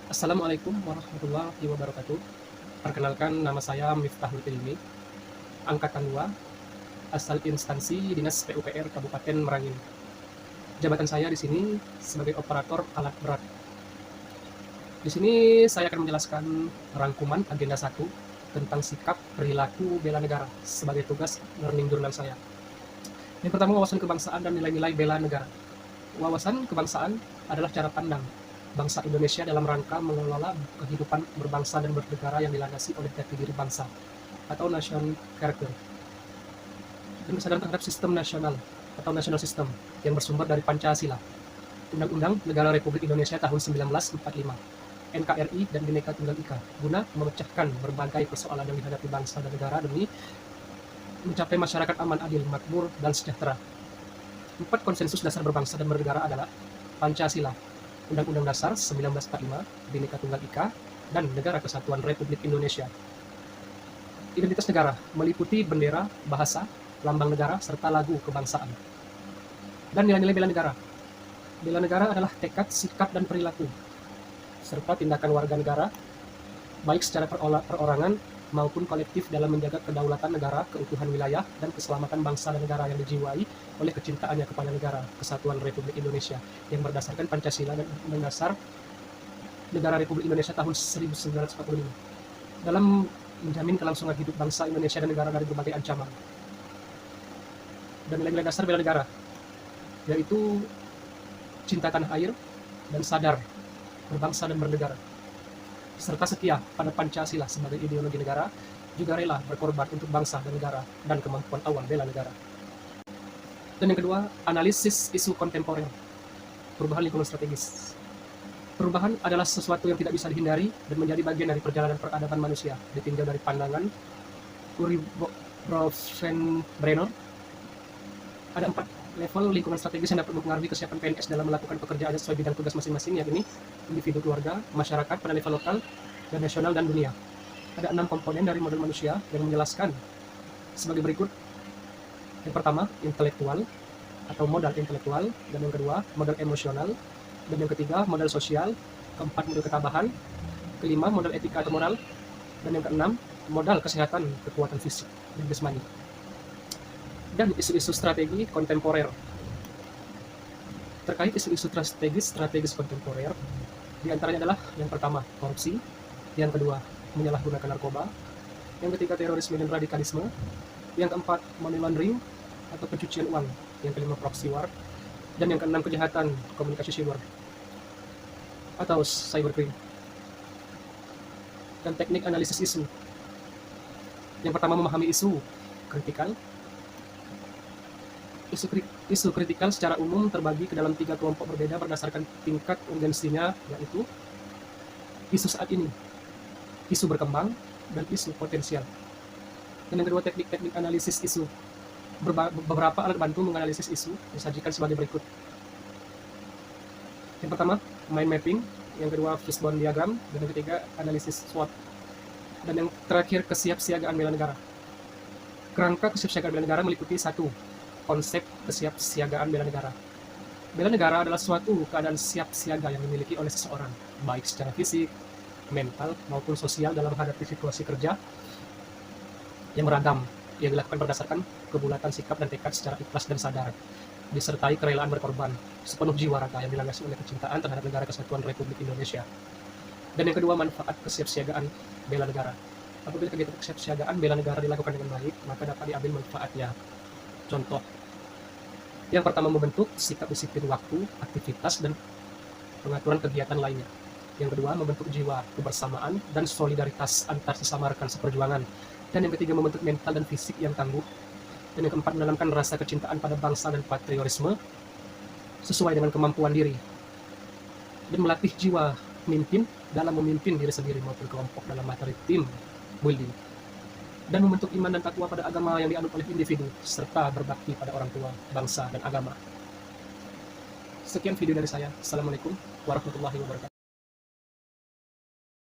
Assalamualaikum warahmatullahi wabarakatuh. Perkenalkan, nama saya Miftahul Ilmi, Angkatan 2, asal instansi Dinas PUPR Kabupaten Merangin. Jabatan saya di sini sebagai operator alat berat. Di sini saya akan menjelaskan rangkuman agenda 1 tentang sikap perilaku bela negara sebagai tugas learning journal saya. Yang pertama, wawasan kebangsaan dan nilai-nilai bela negara. Wawasan kebangsaan adalah cara pandang bangsa Indonesia dalam rangka mengelola kehidupan berbangsa dan bernegara yang dilandasi oleh jati diri bangsa atau national character, dan kesadaran terhadap sistem nasional atau national system yang bersumber dari Pancasila, Undang-Undang Negara Republik Indonesia tahun 1945, NKRI, dan Bhinneka Tunggal Ika, guna memecahkan berbagai persoalan yang dihadapi bangsa dan negara demi mencapai masyarakat aman, adil, makmur, dan sejahtera. 4 konsensus dasar berbangsa dan bernegara adalah Pancasila, Undang-Undang Dasar 1945, Bhinneka Tunggal Ika, dan Negara Kesatuan Republik Indonesia. Identitas negara meliputi bendera, bahasa, lambang negara, serta lagu kebangsaan. Dan nilai-nilai bela negara. Bela negara adalah tekad, sikap, dan perilaku, serta tindakan warga negara, baik secara perorangan maupun kolektif dalam menjaga kedaulatan negara, keutuhan wilayah, dan keselamatan bangsa dan negara yang dijiwai oleh kecintaannya kepada negara Kesatuan Republik Indonesia yang berdasarkan Pancasila dan Undang Dasar Negara Republik Indonesia tahun 1945 dalam menjamin kelangsungan hidup bangsa Indonesia dan negara dari berbagai ancaman. Dan nilai-nilai dasar bela negara yaitu cinta tanah air dan sadar berbangsa dan bernegara, serta setia pada Pancasila sebagai ideologi negara, juga rela berkorban untuk bangsa dan negara dan kemampuan awal bela negara. Dan yang kedua, analisis isu kontemporer, perubahan lingkungan strategis. Perubahan adalah sesuatu yang tidak bisa dihindari dan menjadi bagian dari perjalanan peradaban manusia, ditinjau dari pandangan Uri Brenner. Ada 4 level lingkungan strategis yang dapat mempengaruhi kesiapan PNS dalam melakukan pekerjaan sesuai bidang tugas masing-masing, yakni individu, keluarga, masyarakat pada level lokal dan nasional dan dunia. Ada 6 komponen dari model manusia yang menjelaskan sebagai berikut. Yang pertama, intelektual atau modal intelektual, dan yang kedua, modal emosional, dan yang ketiga, modal sosial, keempat, modal ketabahan, kelima, modal etika atau moral, dan yang keenam, modal kesehatan, kekuatan fisik dan jasmani. Dan isu-isu strategi kontemporer. Terkait isu-isu strategis kontemporer, diantaranya adalah yang pertama, korupsi, yang kedua, menyalahgunakan narkoba, yang ketiga, terorisme dan radikalisme, yang keempat, money laundering atau pencucian uang, yang kelima, proxy war, dan yang keenam, kejahatan komunikasi cyber atau cybercrime. Dan teknik analisis isu. Yang pertama, memahami isu kritikal. Isu kritikal secara umum terbagi ke dalam 3 kelompok berbeda berdasarkan tingkat urgensinya, yaitu isu saat ini, isu berkembang, dan isu potensial. Dan yang kedua, teknik-teknik analisis isu. Beberapa alat bantu menganalisis isu disajikan sebagai berikut. Yang pertama, mind mapping, yang kedua, fishbone diagram, dan yang ketiga, analisis SWOT. Dan yang terakhir, kesiapsiagaan bela negara. Kerangka kesiapsiagaan bela negara meliputi 1. Konsep kesiapsiagaan bela negara. Bela negara adalah suatu keadaan siap siaga yang dimiliki oleh seseorang, baik secara fisik, mental, maupun sosial dalam menghadapi situasi kerja yang beragam, yang dilakukan berdasarkan kebulatan sikap dan tekad secara ikhlas dan sadar, disertai kerelaan berkorban sepenuh jiwa raga yang dilandasi oleh kecintaan terhadap negara Kesatuan Republik Indonesia. Dan yang kedua, manfaat kesiapsiagaan bela negara. Apabila kegiatan kesiapsiagaan bela negara dilakukan dengan baik, maka dapat diambil manfaatnya. Contoh, yang pertama, membentuk sikap disiplin waktu, aktivitas, dan pengaturan kegiatan lainnya. Yang kedua, membentuk jiwa kebersamaan dan solidaritas antar sesama rekan seperjuangan. Dan yang ketiga, membentuk mental dan fisik yang tangguh. Dan yang keempat, menanamkan rasa kecintaan pada bangsa dan patriotisme sesuai dengan kemampuan diri. Dan melatih jiwa pemimpin dalam memimpin diri sendiri maupun kelompok dalam materi team building. Dan membentuk iman dan takwa pada agama yang dianut oleh individu, serta berbakti pada orang tua, bangsa, dan agama. Sekian video dari saya. Assalamualaikum warahmatullahi wabarakatuh.